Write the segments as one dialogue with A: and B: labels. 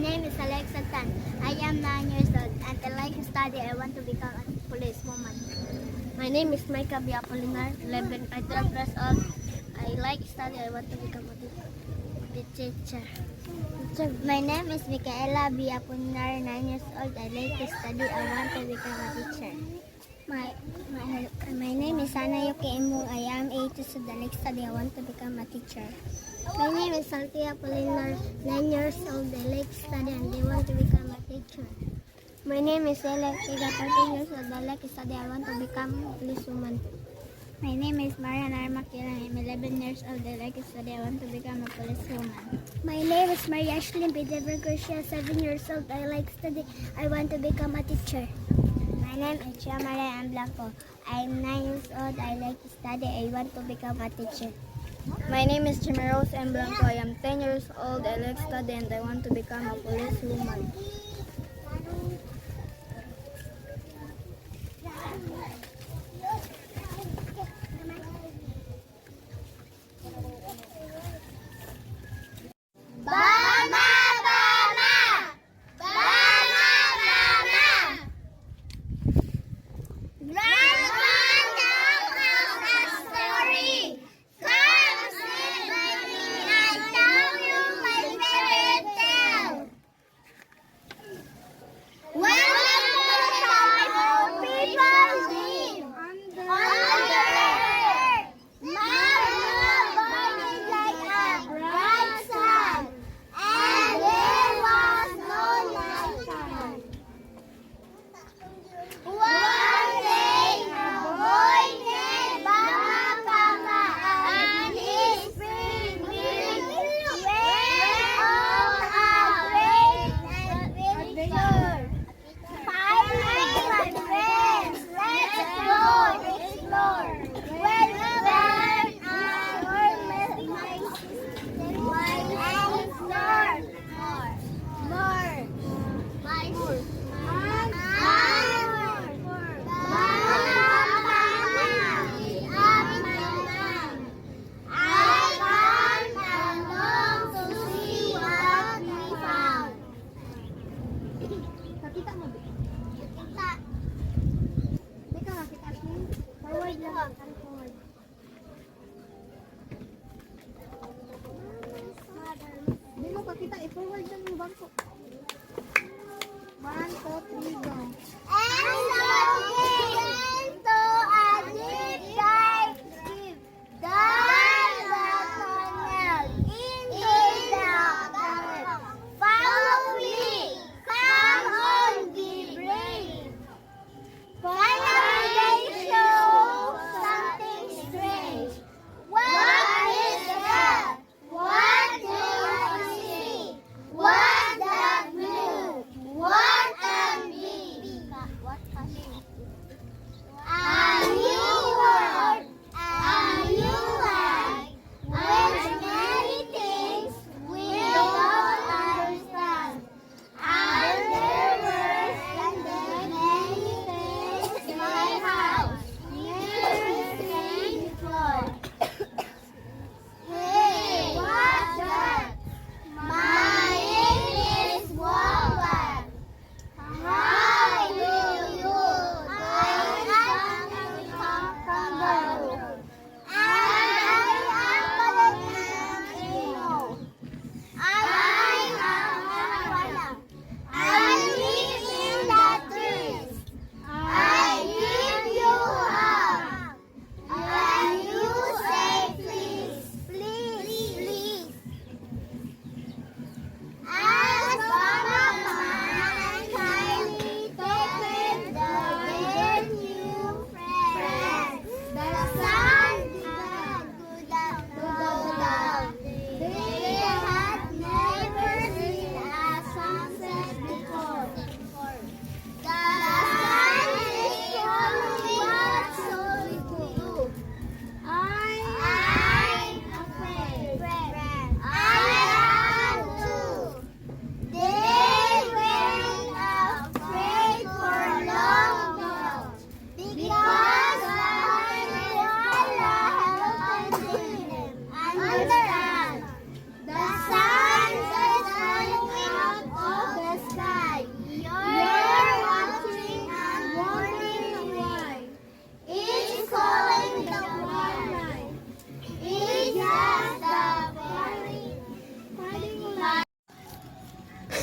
A: name is Alexa Tan. I am 9 years old and I like to study. I want to become a policewoman. My name is Micah B. Apolinar, 11, 12 years old. I like study. I want to become a teacher. My name is Micaela B. Apolinar, 9 years old. I like to study. I want to become a teacher. My name is Ana Yuki Imung. I am 8 years old. I like study. I want to become a teacher. My name is Saltia Apolinar, 9 years old. I like study and I want to become a teacher. My name is Ella Tiga, 13 years old. I like study. I want to become a policewoman. My name is Marian Armakiran. I'm 11 years old. I like study. I want to become a policewoman. My name is Maria Ashlyn Pidever Garcia, 7 years old. I like study. I want to become a teacher. My name is Chia Maria M. Blanco. I'm 9 years old. I like to study. I want to become a teacher. My name is Chimerose M. Blanco. I am 10 years old. I like study and I want to become a policewoman. Kita mo ba? Kita. Hindi ka makita. Forward lang. Forward. Hindi mo pakita. I-forward lang yung bangko. 1, 2, 3, go. And so into a deep dive. Down the tunnel. Into the tunnel. Follow me. Come on, be brave. Finally they show something strange. What is that? What do you see? What that blue? What can be?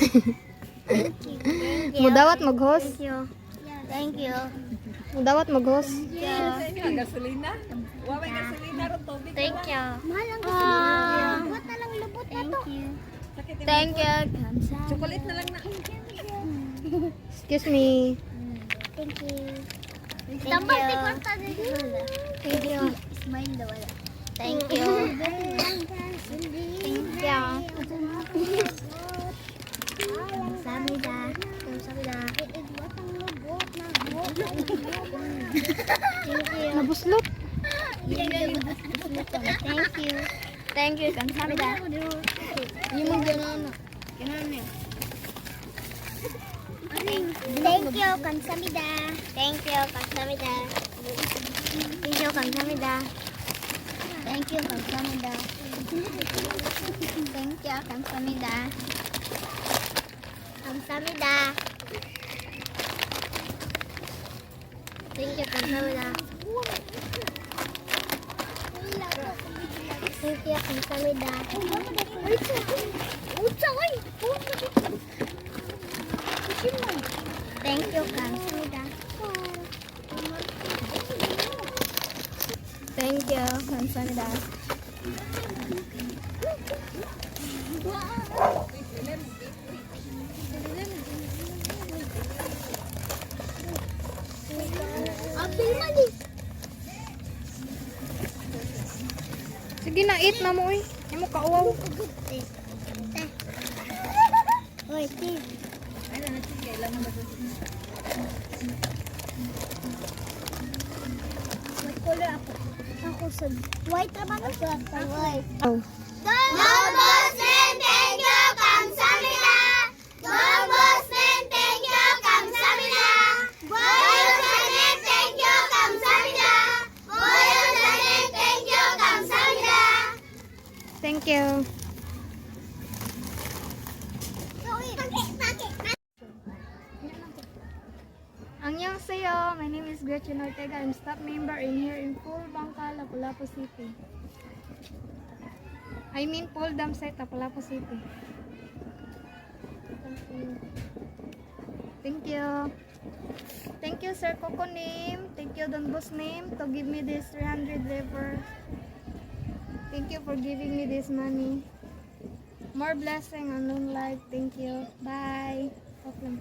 A: Thank you. Thank you.
B: Mudawat mag-host.
A: Thank you. Thank you.
B: Mudawat mag-host.
C: Gasolina? Waway gasolina ron tubig.
A: Thank you. Mahal ang gasolina. Buhat na lang lubot na to. Thank you.
C: Chocolate na lang na.
B: Excuse me.
A: Thank you. Tambal di kwarta dito. Thank you. Smile daw wala. Thank you. Thank you. Kamsamida. Kamsamida. Thank you.
B: Nabuslot.
A: Thank you. Thank you. Kamsamida. Yung mga ganun. Ganun yun. Thank you, kamsamida. Thank you, kamsamida. Thank you, kamsamida. Thank you, kamsamida. Thank you, kamsamida. Kamsamida. Thank you, kamsamida. Thank you, kamsamida. Thank you, kamsamida.
B: Thank you. Kamsahamnida.
A: Apil man di.
B: Sige na, eat na mo eh. Hindi mo kauwaw.
A: Oy, ti. Mag-color ako. Ako sa white naman ako sa white.
B: Oh.
A: Gobosmen, thank you, kamsamida. Gobosmen, thank you, kamsamida. Boyo Sanin, thank you, kamsamida. Boyo Sanin, thank you, kamsamida.
B: Thank you. Annyeonghaseyo. My name is Gretchen Ortega. I'm staff member in here in Full Bangka, Lapu-Lapu City. I mean Full Dam Site, Lapu-Lapu City. Thank you. Thank you, Sir Coco name. Thank you, Don Boss name, to give me this 300 lever. Thank you for giving me this money. More blessing and long life. Thank you. Bye. Okay.